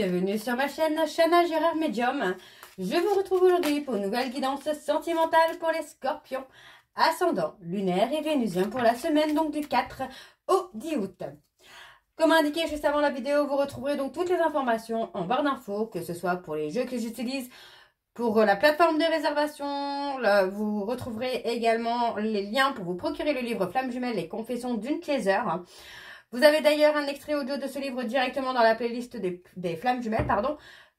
bienvenue sur ma chaîne Chana Gérard Medium. Je vous retrouve aujourd'hui pour une nouvelle guidance sentimentale pour les scorpions, ascendant, lunaire et vénusien pour la semaine donc du 4 au 10 août. Comme indiqué juste avant la vidéo, vous retrouverez donc toutes les informations en barre d'infos, que ce soit pour les jeux que j'utilise, pour la plateforme de réservation. Là, vous retrouverez également les liens pour vous procurer le livre Flammes jumelles, les confessions d'une chaser. Vous avez d'ailleurs un extrait audio de ce livre directement dans la playlist des Flammes jumelles,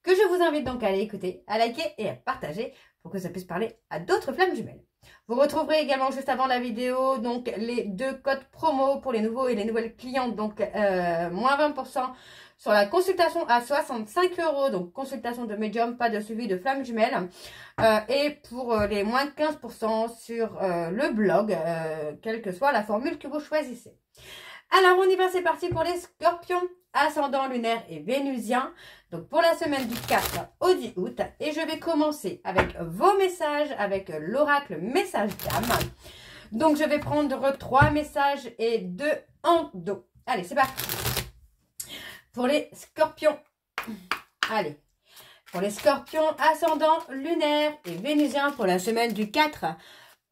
que je vous invite donc à aller écouter, à liker et à partager pour que ça puisse parler à d'autres flammes jumelles. Vous retrouverez également juste avant la vidéo donc les deux codes promo pour les nouveaux et les nouvelles clientes, donc moins 20% sur la consultation à 65 €, donc consultation de médium, pas de suivi de flammes jumelles, et pour les moins 15% sur le blog, quelle que soit la formule que vous choisissez. Alors on y va, c'est parti pour les scorpions, ascendant, lunaire et vénusien, donc pour la semaine du 4 au 10 août. Et je vais commencer avec vos messages, avec l'oracle message d'âme. Donc je vais prendre 3 messages et 2 en dos. Allez, c'est parti. Pour les scorpions, allez, pour les scorpions, ascendant, lunaire et vénusien pour la semaine du 4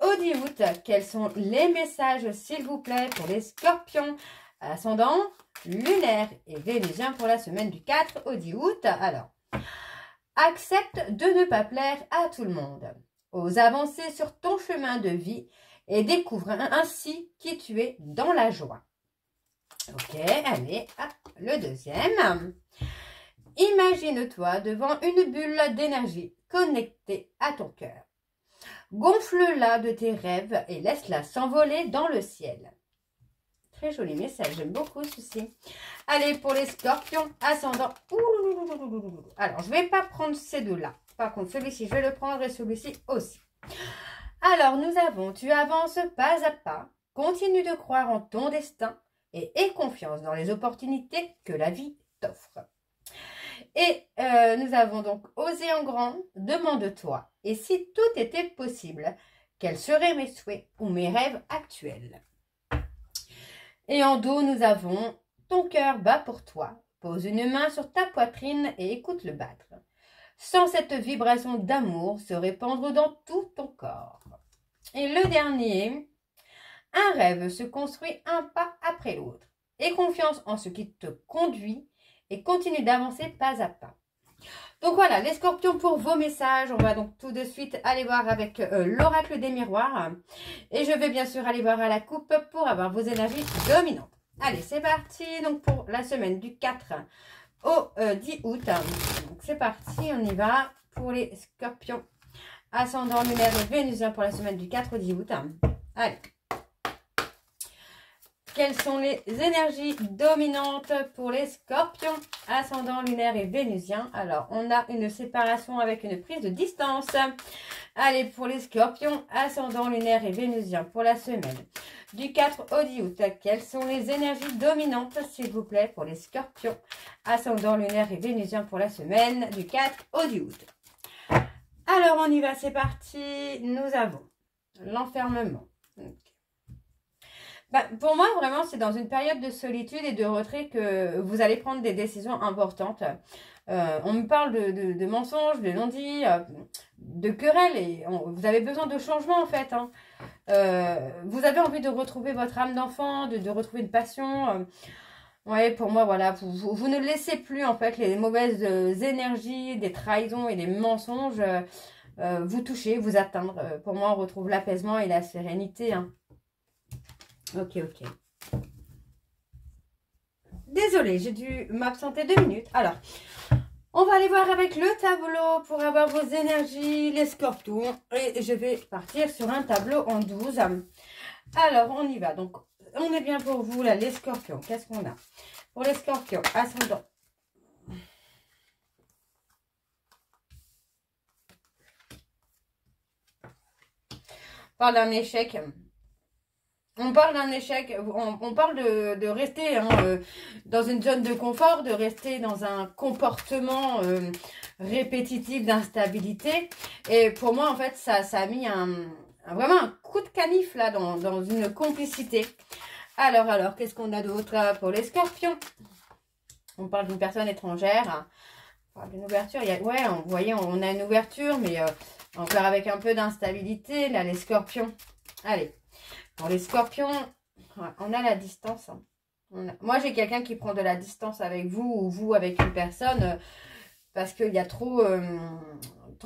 au 10 août, quels sont les messages, s'il vous plaît, pour les scorpions, ascendant, lunaire et vénusien pour la semaine du 4 au 10 août. Alors, accepte de ne pas plaire à tout le monde. Ose avancer sur ton chemin de vie et découvre ainsi qui tu es dans la joie. Ok, allez, le deuxième. Imagine-toi devant une bulle d'énergie connectée à ton cœur. Gonfle-la de tes rêves et laisse-la s'envoler dans le ciel. Très joli message, j'aime beaucoup ceci. Allez, pour les scorpions, ascendant. Alors, je ne vais pas prendre ces deux-là. Par contre, celui-ci, je vais le prendre et celui-ci aussi. Alors, nous avons, tu avances pas à pas, continue de croire en ton destin et aie confiance dans les opportunités que la vie t'offre. Et nous avons donc osé en grand, demande-toi, et si tout était possible, quels seraient mes souhaits ou mes rêves actuels? Et en dos, nous avons ton cœur bat pour toi, pose une main sur ta poitrine et écoute-le battre. Sens cette vibration d'amour se répandre dans tout ton corps. Et le dernier, un rêve se construit un pas après l'autre. Aie confiance en ce qui te conduit et continue d'avancer pas à pas. Donc voilà, les scorpions pour vos messages. On va donc tout de suite aller voir avec l'oracle des miroirs. Et je vais bien sûr aller voir à la coupe pour avoir vos énergies dominantes. Allez, c'est parti. Donc pour la semaine du 4 au 10 août. Donc c'est parti, on y va. Pour les scorpions, ascendant, lunaire et vénusien pour la semaine du 4 au 10 août. Allez. Quelles sont les énergies dominantes pour les scorpions, ascendant, lunaire et vénusien? Alors, on a une séparation avec une prise de distance. Allez, pour les scorpions, ascendant, lunaire et vénusien pour la semaine du 4 au 10 août. Quelles sont les énergies dominantes, s'il vous plaît, pour les scorpions, ascendant, lunaire et vénusien pour la semaine du 4 au 10 août? Alors, on y va, c'est parti. Nous avons l'enfermement. Pour moi, vraiment, c'est dans une période de solitude et de retrait que vous allez prendre des décisions importantes. On me parle de mensonges, de non-dits, de querelles. Et vous avez besoin de changement, en fait. Vous avez envie de retrouver votre âme d'enfant, de retrouver une passion. Ouais, pour moi, voilà, vous ne laissez plus, en fait, les mauvaises énergies, des trahisons et des mensonges vous toucher, vous atteindre. Pour moi, on retrouve l'apaisement et la sérénité, Ok. Désolée, j'ai dû m'absenter 2 minutes. Alors, on va aller voir avec le tableau pour avoir vos énergies, les scorpions. Et je vais partir sur un tableau en 12. Alors, on y va. Donc, on est bien pour vous, là, les scorpions. Qu'est-ce qu'on a? Pour les scorpions, ascendant. On parle d'un échec. On parle d'un échec, on parle de rester dans une zone de confort, de rester dans un comportement répétitif d'instabilité. Et pour moi, en fait, ça a mis vraiment un coup de canif là dans une complicité. Alors, qu'est-ce qu'on a d'autre pour les scorpions? On parle d'une personne étrangère. parle d'une ouverture. Ouais, vous voyez, on a une ouverture, mais encore avec un peu d'instabilité. Là, les scorpions. Allez, pour les scorpions, on a la distance. Hein. Moi, j'ai quelqu'un qui prend de la distance avec vous ou vous avec une personne parce qu'il y a trop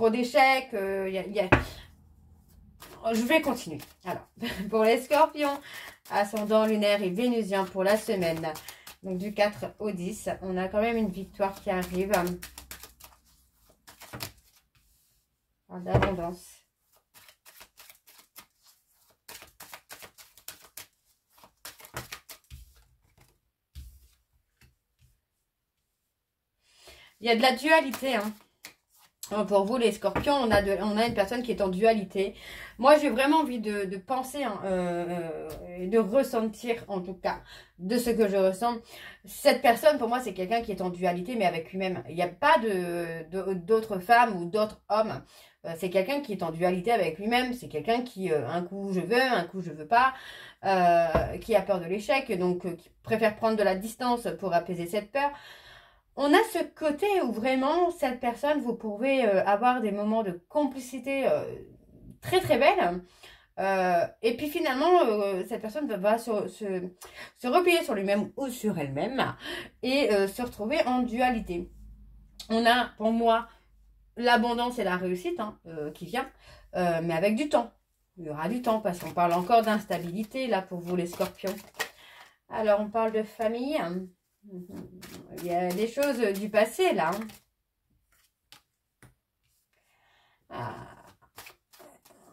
d'échecs. Je vais continuer. Alors, pour les scorpions, ascendant lunaire et vénusien pour la semaine, donc du 4 au 10, on a quand même une victoire qui arrive. D'abondance. Il y a de la dualité, hein. Pour vous, les scorpions, on a une personne qui est en dualité. Moi, j'ai vraiment envie de penser, hein, de ressentir, en tout cas, de ce que je ressens. Cette personne, pour moi, c'est quelqu'un qui est en dualité, mais avec lui-même. Il n'y a pas d'autres femmes ou d'autres hommes. C'est quelqu'un qui est en dualité avec lui-même. C'est quelqu'un qui, un coup, je veux, un coup, je veux pas. Qui a peur de l'échec, donc qui préfère prendre de la distance pour apaiser cette peur. On a ce côté où vraiment, cette personne, vous pouvez avoir des moments de complicité très très belles. Et puis finalement, cette personne va se replier sur lui-même ou sur elle-même et se retrouver en dualité. On a, pour moi, l'abondance et la réussite hein, qui vient, mais avec du temps. Il y aura du temps parce qu'on parle encore d'instabilité là pour vous les scorpions. Alors, on parle de famille. Il y a des choses du passé, là.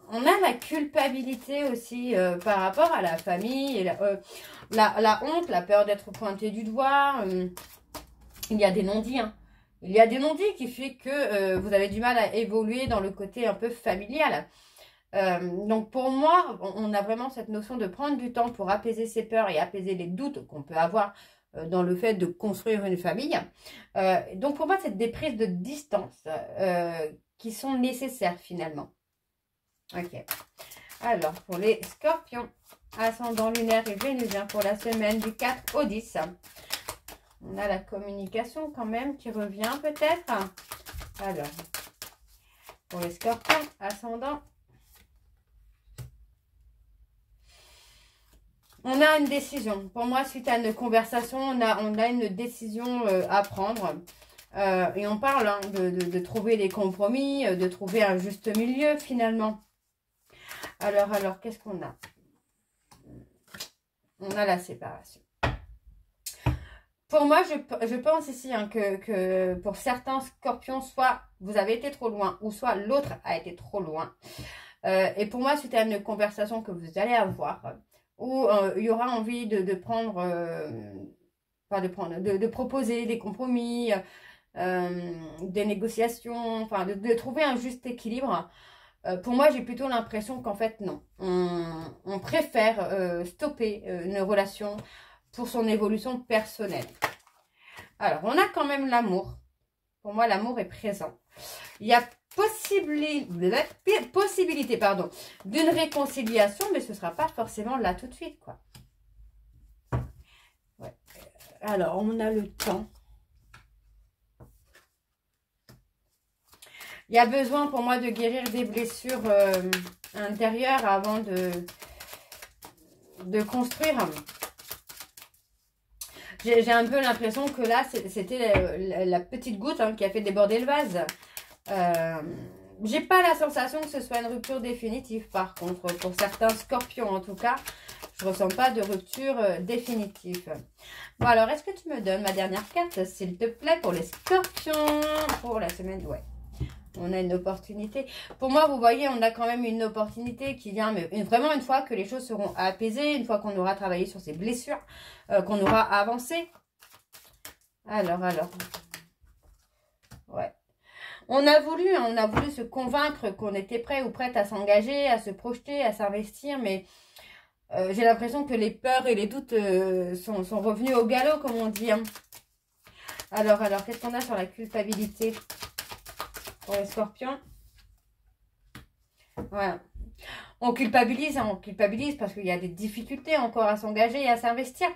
On a la culpabilité aussi par rapport à la famille. Et la honte, la peur d'être pointé du doigt. Il y a des non-dits. Hein. Il y a des non-dits qui fait que vous avez du mal à évoluer dans le côté un peu familial. Donc pour moi, on a vraiment cette notion de prendre du temps pour apaiser ses peurs et apaiser les doutes qu'on peut avoir dans le fait de construire une famille. Donc pour moi, c'est des prises de distance qui sont nécessaires finalement. Ok. Alors, pour les scorpions, ascendant lunaire et vénusien pour la semaine du 4 au 10. On a la communication quand même qui revient peut-être. Alors, pour les scorpions, ascendant. On a une décision. Pour moi, suite à une conversation, on a une décision à prendre. Et on parle hein, de trouver des compromis, de trouver un juste milieu finalement. Alors qu'est-ce qu'on a? On a la séparation. Pour moi, je pense ici hein, que pour certains scorpions, soit vous avez été trop loin, ou soit l'autre a été trop loin. Et pour moi, suite à une conversation que vous allez avoir, où il y aura envie de proposer des compromis, des négociations, enfin de trouver un juste équilibre. Pour moi, j'ai plutôt l'impression qu'en fait, non. On préfère stopper une relation pour son évolution personnelle. Alors, on a quand même l'amour. Pour moi, l'amour est présent. Il y a possibilité d'une réconciliation, mais ce ne sera pas forcément là tout de suite, quoi. Ouais. Alors, on a le temps. Il y a besoin pour moi de guérir des blessures intérieures avant de construire. J'ai un peu l'impression que là, c'était la petite goutte hein, qui a fait déborder le vase. J'ai pas la sensation que ce soit une rupture définitive, par contre. Pour certains scorpions, en tout cas, je ressens pas de rupture définitive. Bon, alors, est-ce que tu me donnes ma dernière carte, s'il te plaît, pour les scorpions, pour la semaine? Ouais. On a une opportunité. Pour moi, vous voyez, on a quand même une opportunité qui vient, mais vraiment une fois que les choses seront apaisées, une fois qu'on aura travaillé sur ces blessures, qu'on aura avancé. Alors. Ouais. On a voulu se convaincre qu'on était prêt ou prête à s'engager, à se projeter, à s'investir, mais j'ai l'impression que les peurs et les doutes sont revenus au galop, comme on dit. Hein. Alors, qu'est-ce qu'on a sur la culpabilité pour les scorpions? Voilà. On culpabilise parce qu'il y a des difficultés encore à s'engager et à s'investir.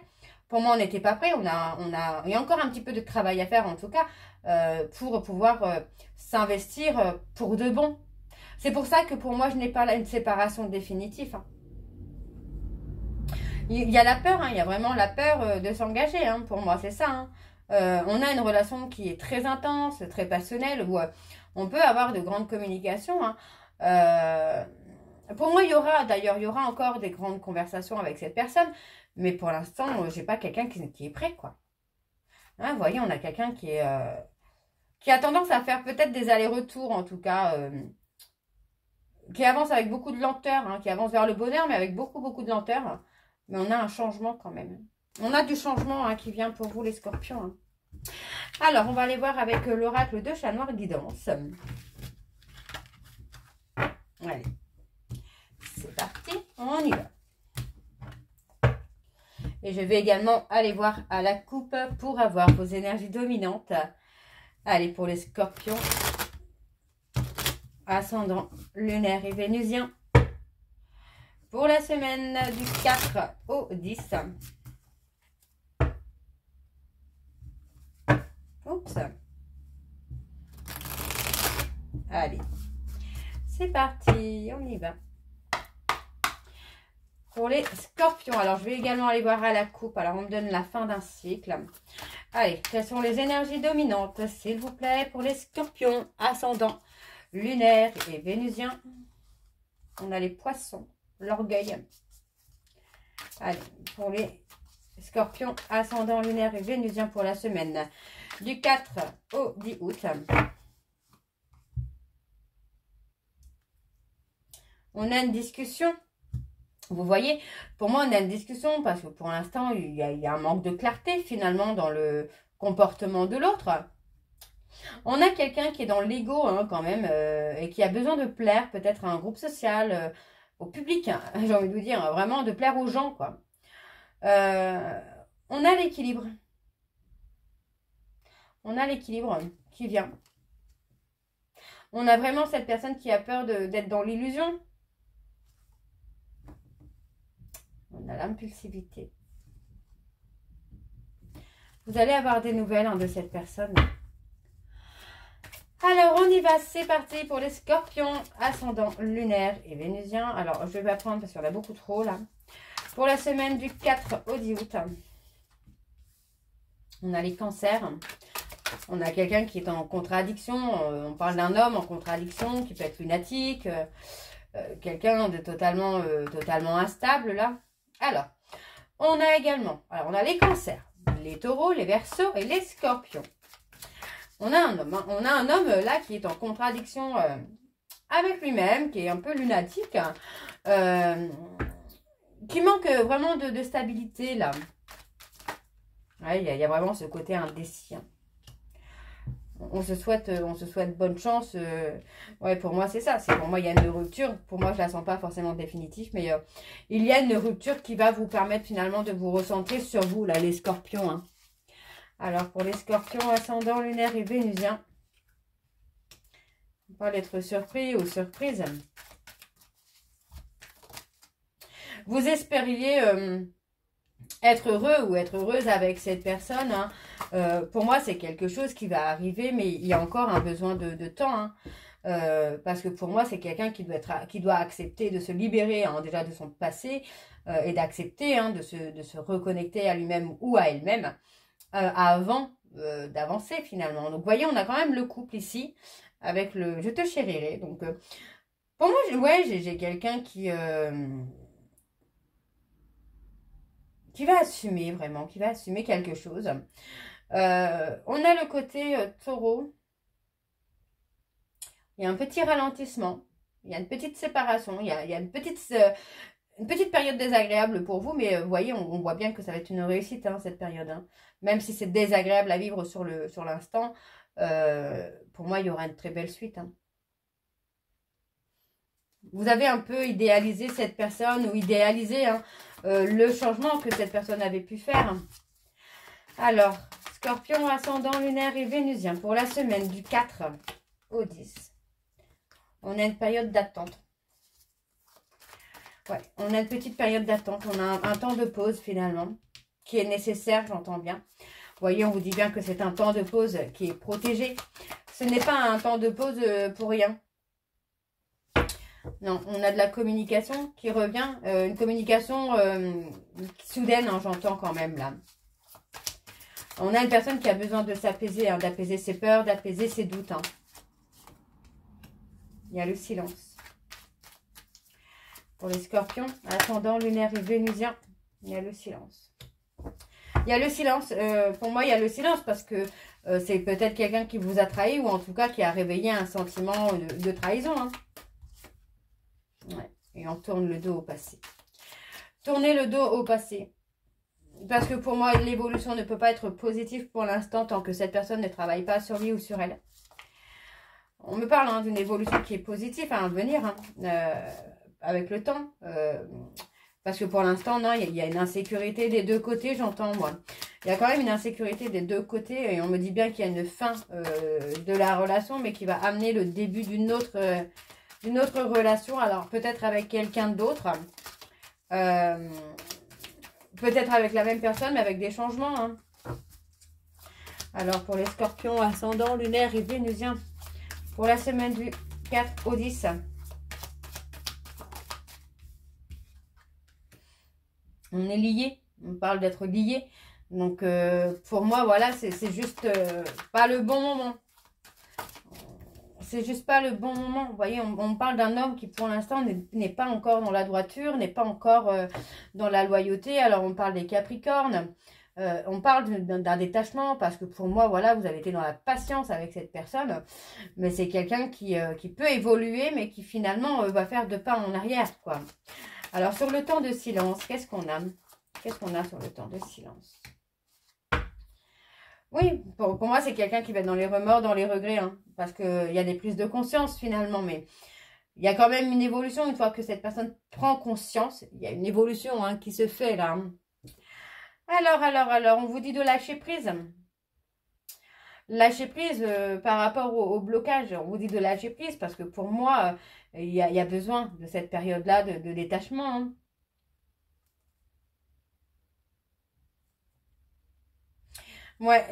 Pour moi, on n'était pas prêt. Il y a encore un petit peu de travail à faire, en tout cas, pour pouvoir s'investir pour de bon. C'est pour ça que pour moi, je n'ai pas là une séparation définitive. Hein. Il y a la peur, hein, il y a vraiment la peur de s'engager. Hein, pour moi, c'est ça. Hein. On a une relation qui est très intense, très passionnelle, où on peut avoir de grandes communications. Hein. Pour moi, il y aura encore des grandes conversations avec cette personne, mais pour l'instant, j'ai pas quelqu'un qui est prêt, quoi. Hein, vous voyez, on a quelqu'un qui a tendance à faire peut-être des allers-retours, en tout cas, qui avance avec beaucoup de lenteur, hein, qui avance vers le bonheur, mais avec beaucoup, beaucoup de lenteur. Mais on a un changement quand même. On a du changement hein, qui vient pour vous, les scorpions. Hein. Alors, on va aller voir avec l'oracle de Chat Noir Guidance. Allez, c'est parti, on y va. Et je vais également aller voir à la coupe pour avoir vos énergies dominantes. Allez, pour les scorpions, ascendant lunaire et vénusien. Pour la semaine du 4 au 10. Oups. Allez, c'est parti, on y va. Pour les scorpions, alors je vais également aller voir à la coupe. Alors on me donne la fin d'un cycle. Allez, quelles sont les énergies dominantes, s'il vous plaît, pour les scorpions, ascendant lunaire et vénusien. On a les poissons, l'orgueil. Allez, pour les scorpions, ascendant lunaire et vénusien pour la semaine du 4 au 10 août. On a une discussion. Vous voyez, pour moi, on a une discussion parce que pour l'instant, il y a un manque de clarté finalement dans le comportement de l'autre. On a quelqu'un qui est dans l'ego hein, quand même et qui a besoin de plaire peut-être à un groupe social, au public, hein, j'ai envie de vous dire, hein, vraiment de plaire aux gens, quoi. On a l'équilibre. On a l'équilibre qui vient. On a vraiment cette personne qui a peur d'être dans l'illusion. On a l'impulsivité. Vous allez avoir des nouvelles hein, de cette personne. Alors, on y va. C'est parti pour les scorpions, ascendant lunaire et vénusien. Alors, je vais pas prendre parce qu'il y en a beaucoup trop là. Pour la semaine du 4 au 10 août, on a les cancers. On a quelqu'un qui est en contradiction. On parle d'un homme en contradiction qui peut être lunatique. Quelqu'un de totalement instable là. Alors, on a également, alors on a les cancers, les taureaux, les verseaux et les scorpions. On a un homme, hein, là qui est en contradiction avec lui-même, qui est un peu lunatique, qui manque vraiment de stabilité là. Ouais, il y a vraiment ce côté indécis. Hein. On se souhaite bonne chance. Ouais, pour moi, c'est ça. Pour moi, il y a une rupture. Pour moi, je la sens pas forcément définitive. Mais il y a une rupture qui va vous permettre finalement de vous recentrer sur vous, là, les scorpions. Hein. Alors, pour les scorpions, ascendant lunaire et vénusien. On parle d'être surpris ou surprise. Vous espériez... être heureux ou être heureuse avec cette personne, hein, pour moi, c'est quelque chose qui va arriver, mais il y a encore un besoin de temps. Hein, parce que pour moi, c'est quelqu'un qui doit accepter de se libérer hein, déjà de son passé et d'accepter hein, de se reconnecter à lui-même ou à elle-même avant d'avancer finalement. Donc, vous voyez, on a quand même le couple ici avec le « je te chérirai ». Donc, pour moi, ouais, j'ai quelqu'un qui va assumer vraiment, qui va assumer quelque chose. On a le côté taureau. Il y a un petit ralentissement. Il y a une petite séparation. Il y a une petite période désagréable pour vous. Mais vous voyez, on voit bien que ça va être une réussite, hein, cette période. Hein. Même si c'est désagréable à vivre sur l'instant, pour moi, il y aura une très belle suite. Hein. Vous avez un peu idéalisé cette personne ou idéalisé hein, le changement que cette personne avait pu faire. Alors, scorpion, ascendant lunaire et vénusien pour la semaine du 4 au 10. On a une période d'attente. Ouais, on a une petite période d'attente. On a un temps de pause finalement. qui est nécessaire, j'entends bien. Vous voyez, on vous dit bien que c'est un temps de pause qui est protégé. Ce n'est pas un temps de pause pour rien. Non, on a de la communication qui revient. Une communication soudaine, hein, j'entends quand même là. On a une personne qui a besoin de s'apaiser, hein, d'apaiser ses peurs, d'apaiser ses doutes. Hein. Il y a le silence. Pour les scorpions, ascendant, lunaire et vénusien, il y a le silence. Il y a le silence. Pour moi, il y a le silence parce que c'est peut-être quelqu'un qui vous a trahi ou en tout cas qui a réveillé un sentiment de trahison. Hein. Ouais. Et on tourne le dos au passé. Tournez le dos au passé. Parce que pour moi, l'évolution ne peut pas être positive pour l'instant tant que cette personne ne travaille pas sur lui ou sur elle. On me parle hein, d'une évolution qui est positive à venir hein, avec le temps. Parce que pour l'instant, non, il y a une insécurité des deux côtés, j'entends moi. Il y a quand même une insécurité des deux côtés et on me dit bien qu'il y a une fin de la relation, mais qui va amener le début d'une autre relation. Alors peut-être avec quelqu'un d'autre, peut-être avec la même personne, mais avec des changements. Hein. Alors pour les scorpions, ascendant, lunaire et vénusien, pour la semaine du 4 au 10. On est lié, on parle d'être lié. Donc, pour moi, voilà, c'est juste pas le bon moment. C'est juste pas le bon moment. Vous voyez, on parle d'un homme qui, pour l'instant, n'est pas encore dans la droiture, n'est pas encore dans la loyauté. Alors, on parle des Capricornes. On parle d'un détachement parce que pour moi, voilà, vous avez été dans la patience avec cette personne. Mais c'est quelqu'un qui peut évoluer, mais qui finalement va faire 2 pas en arrière, quoi. Alors, sur le temps de silence, qu'est-ce qu'on a? Qu'est-ce qu'on a sur le temps de silence? Oui, pour moi, c'est quelqu'un qui va être dans les remords, dans les regrets, hein, parce qu'il y a des prises de conscience finalement, mais il y a quand même une évolution. Une fois que cette personne prend conscience, il y a une évolution hein, qui se fait là. Alors, on vous dit de lâcher prise. Lâcher prise par rapport au blocage, on vous dit de lâcher prise parce que pour moi, il y a besoin de cette période-là de détachement. Hein. Ouais,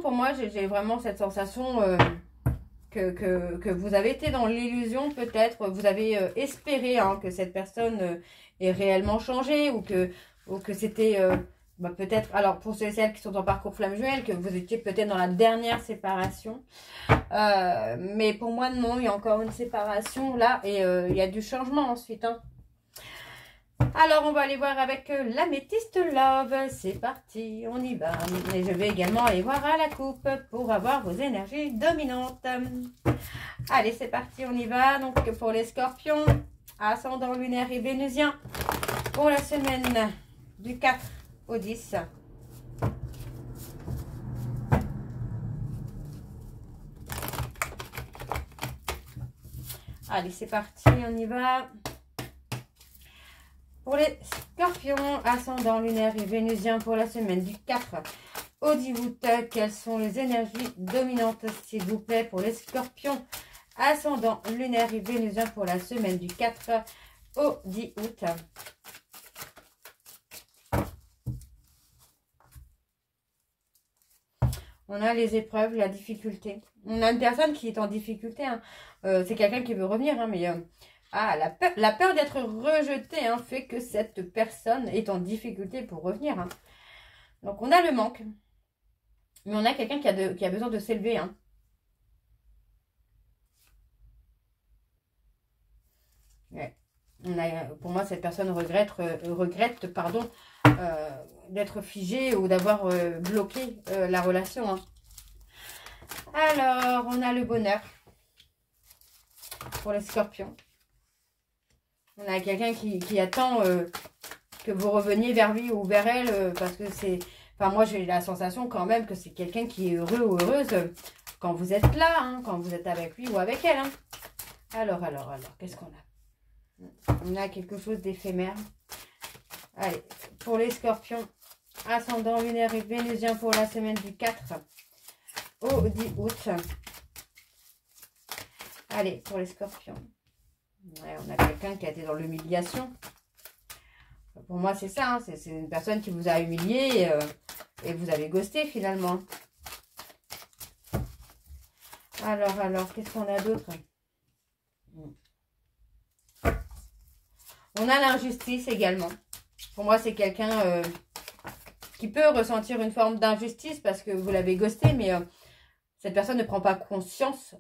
pour moi, j'ai vraiment cette sensation que vous avez été dans l'illusion peut-être, vous avez espéré hein, que cette personne ait réellement changé ou que c'était peut-être, alors pour ceux et celles qui sont en parcours flamme jumelle, que vous étiez peut-être dans la dernière séparation. Mais pour moi, non, il y a encore une séparation là et il y a du changement ensuite. Hein. Alors, on va aller voir avec l'améthyste love. C'est parti, on y va. Et je vais également aller voir à la coupe pour avoir vos énergies dominantes. Allez, c'est parti, on y va. Donc, pour les scorpions, ascendant lunaire et vénusien, pour la semaine du 4 au 10. Allez, c'est parti, on y va. Pour les scorpions, ascendant lunaire et vénusien pour la semaine du 4 au 10 août, quelles sont les énergies dominantes, s'il vous plaît, pour les scorpions, ascendant lunaire et vénusien pour la semaine du 4 au 10 août. On a les épreuves, la difficulté. On a une personne qui est en difficulté. Hein. C'est quelqu'un qui veut revenir, hein, mais... la peur d'être rejetée hein, fait que cette personne est en difficulté pour revenir. Hein. Donc, on a le manque. Mais on a quelqu'un qui a besoin de s'élever. Hein. Ouais. Pour moi, cette personne regrette d'être figée ou d'avoir bloqué la relation. Hein. Alors, on a le bonheur pour les scorpions. On a quelqu'un qui attend que vous reveniez vers lui ou vers elle parce que c'est... Enfin, moi, j'ai la sensation quand même que c'est quelqu'un qui est heureux ou heureuse quand vous êtes là, hein, quand vous êtes avec lui ou avec elle. Hein. Alors, qu'est-ce qu'on a? On a quelque chose d'éphémère. Allez, pour les scorpions, ascendant lunaire et vénusien pour la semaine du 4 au 10 août. Allez, pour les scorpions. Ouais, on a quelqu'un qui a été dans l'humiliation. Pour moi, c'est ça. Hein, c'est une personne qui vous a humilié et vous avez ghosté finalement. Alors, qu'est-ce qu'on a d'autre? On a l'injustice également. Pour moi, c'est quelqu'un qui peut ressentir une forme d'injustice parce que vous l'avez ghosté, mais cette personne ne prend pas conscience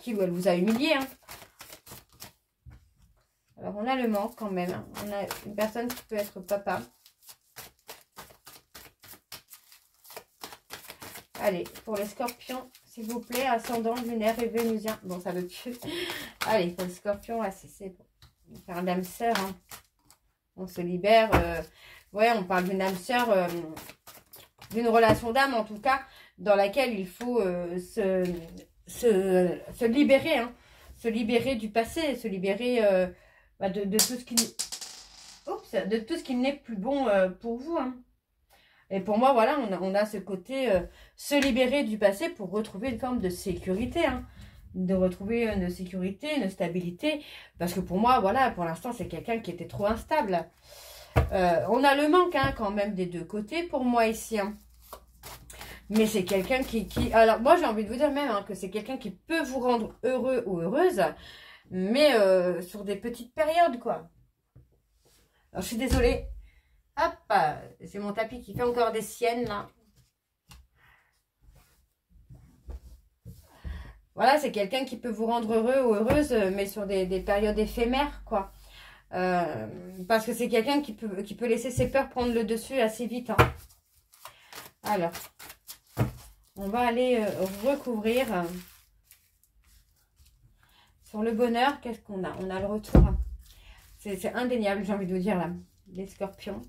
qu'il ou elle vous a humilié. Hein. Alors, on a le manque quand même. Hein. On a une personne qui peut être papa. Allez, pour les scorpions, s'il vous plaît, ascendant, lunaire et vénusien. Bon, ça veut plus. Allez, pour les scorpions, c'est bon. On va faire l'âme sœur. Hein. On se libère. Ouais, on parle d'une âme sœur, d'une relation d'âme en tout cas, dans laquelle il faut se libérer. Hein. Se libérer du passé, se libérer de tout ce qui... Oups, de tout ce qui n'est plus bon pour vous. Hein. Et pour moi, voilà, on a ce côté se libérer du passé pour retrouver une forme de sécurité. Hein. De retrouver une sécurité, une stabilité. Parce que pour moi, voilà, pour l'instant, c'est quelqu'un qui était trop instable. On a le manque hein, quand même des deux côtés pour moi ici. Hein. Mais c'est quelqu'un qui... Alors, moi, j'ai envie de vous dire même hein, que c'est quelqu'un qui peut vous rendre heureux ou heureuse. Mais sur des petites périodes, quoi. Alors, je suis désolée. Hop, c'est mon tapis qui fait encore des siennes, là. Voilà, c'est quelqu'un qui peut vous rendre heureux ou heureuse, mais sur des périodes éphémères, quoi. Parce que c'est quelqu'un qui peut laisser ses peurs prendre le dessus assez vite. Hein. Alors, on va aller recouvrir. Sur le bonheur, qu'est-ce qu'on a? On a le retour. C'est indéniable, j'ai envie de vous dire, là. Les scorpions.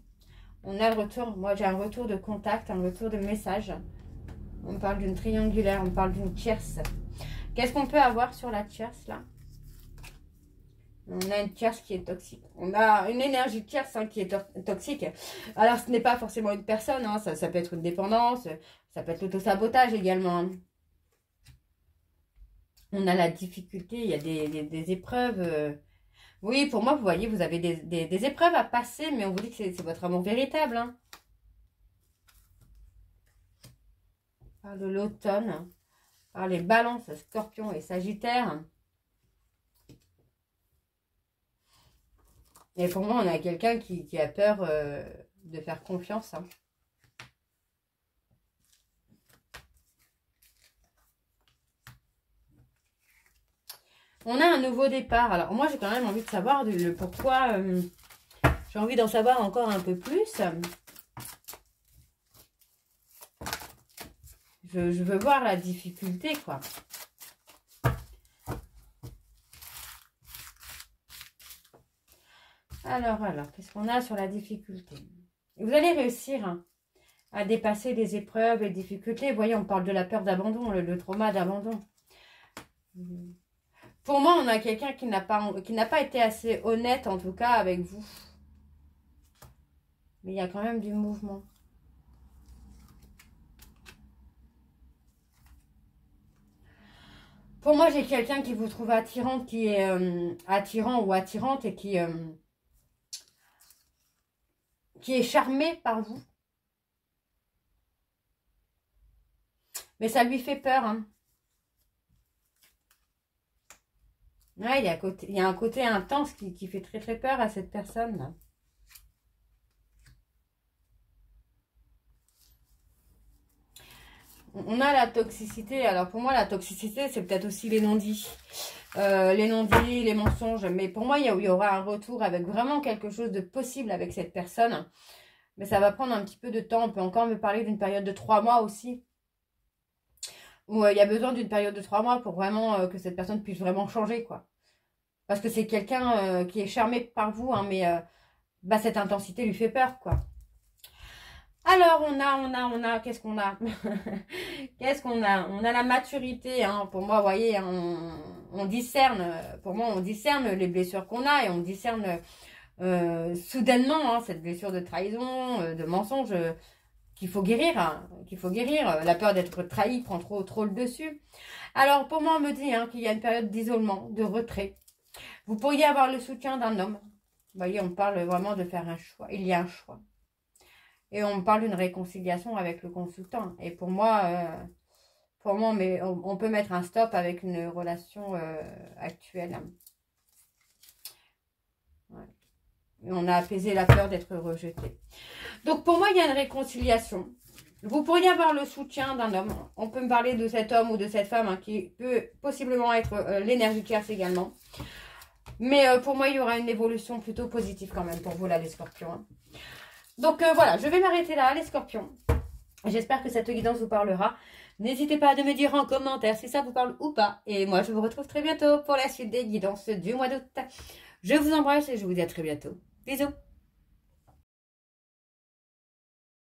On a le retour. Moi, j'ai un retour de contact, un retour de message. On parle d'une triangulaire, on parle d'une tierce. Qu'est-ce qu'on peut avoir sur la tierce, là? On a une tierce qui est toxique. On a une énergie tierce hein, qui est toxique. Alors, ce n'est pas forcément une personne. Hein, ça peut être une dépendance. Ça peut être l'autosabotage également. Hein. On a la difficulté. Il y a des épreuves. Oui, pour moi, vous voyez, vous avez des épreuves à passer. Mais on vous dit que c'est votre amour véritable. Hein. Par de l'automne. Par les balances, scorpions et sagittaires. Et pour moi, on a quelqu'un qui a peur de faire confiance. Hein. On a un nouveau départ. Alors, moi, j'ai quand même envie de savoir le pourquoi. J'ai envie d'en savoir encore un peu plus. Je veux voir la difficulté, quoi. Alors, qu'est-ce qu'on a sur la difficulté? Vous allez réussir hein, à dépasser les épreuves, les difficultés. Vous voyez, on parle de la peur d'abandon, le trauma d'abandon. Pour moi, on a quelqu'un qui n'a pas été assez honnête, en tout cas, avec vous. Mais il y a quand même du mouvement. Pour moi, j'ai quelqu'un qui vous trouve attirante, qui est attirant ou attirante et qui est charmé par vous. Mais ça lui fait peur. Hein. Ouais, il y a un côté intense qui fait très très peur à cette personne. Là. On a la toxicité. Alors pour moi, la toxicité, c'est peut-être aussi les non-dits. Les non-dits, les mensonges. Mais pour moi, il y aura un retour avec vraiment quelque chose de possible avec cette personne. Mais ça va prendre un petit peu de temps. On peut encore me parler d'une période de 3 mois aussi. Où il y a besoin d'une période de 3 mois pour vraiment que cette personne puisse vraiment changer, quoi. Parce que c'est quelqu'un qui est charmé par vous, hein, mais cette intensité lui fait peur, quoi. Alors, on a, qu'est-ce qu'on a? Qu'est-ce qu'on a? On a la maturité, hein. Pour moi, vous voyez, on discerne, pour moi, on discerne les blessures qu'on a et on discerne soudainement hein, cette blessure de trahison, de mensonge qu'il faut guérir, hein, qu'il faut guérir. La peur d'être trahi prend trop le dessus. Alors, pour moi, on me dit hein, qu'il y a une période d'isolement, de retrait. Vous pourriez avoir le soutien d'un homme. voyez, on parle vraiment de faire un choix. Il y a un choix. Et on parle d'une réconciliation avec le consultant. Et pour moi, mais on peut mettre un stop avec une relation actuelle. Ouais. Et on a apaisé la peur d'être rejeté. Donc pour moi, il y a une réconciliation. Vous pourriez avoir le soutien d'un homme. On peut me parler de cet homme ou de cette femme qui peut possiblement être l'énergie tierce également. Mais pour moi, il y aura une évolution plutôt positive quand même pour vous là, les scorpions. Donc voilà, je vais m'arrêter là, les scorpions. J'espère que cette guidance vous parlera. N'hésitez pas à me dire en commentaire si ça vous parle ou pas. Et moi, je vous retrouve très bientôt pour la suite des guidances du mois d'août. Je vous embrasse et je vous dis à très bientôt. Bisous.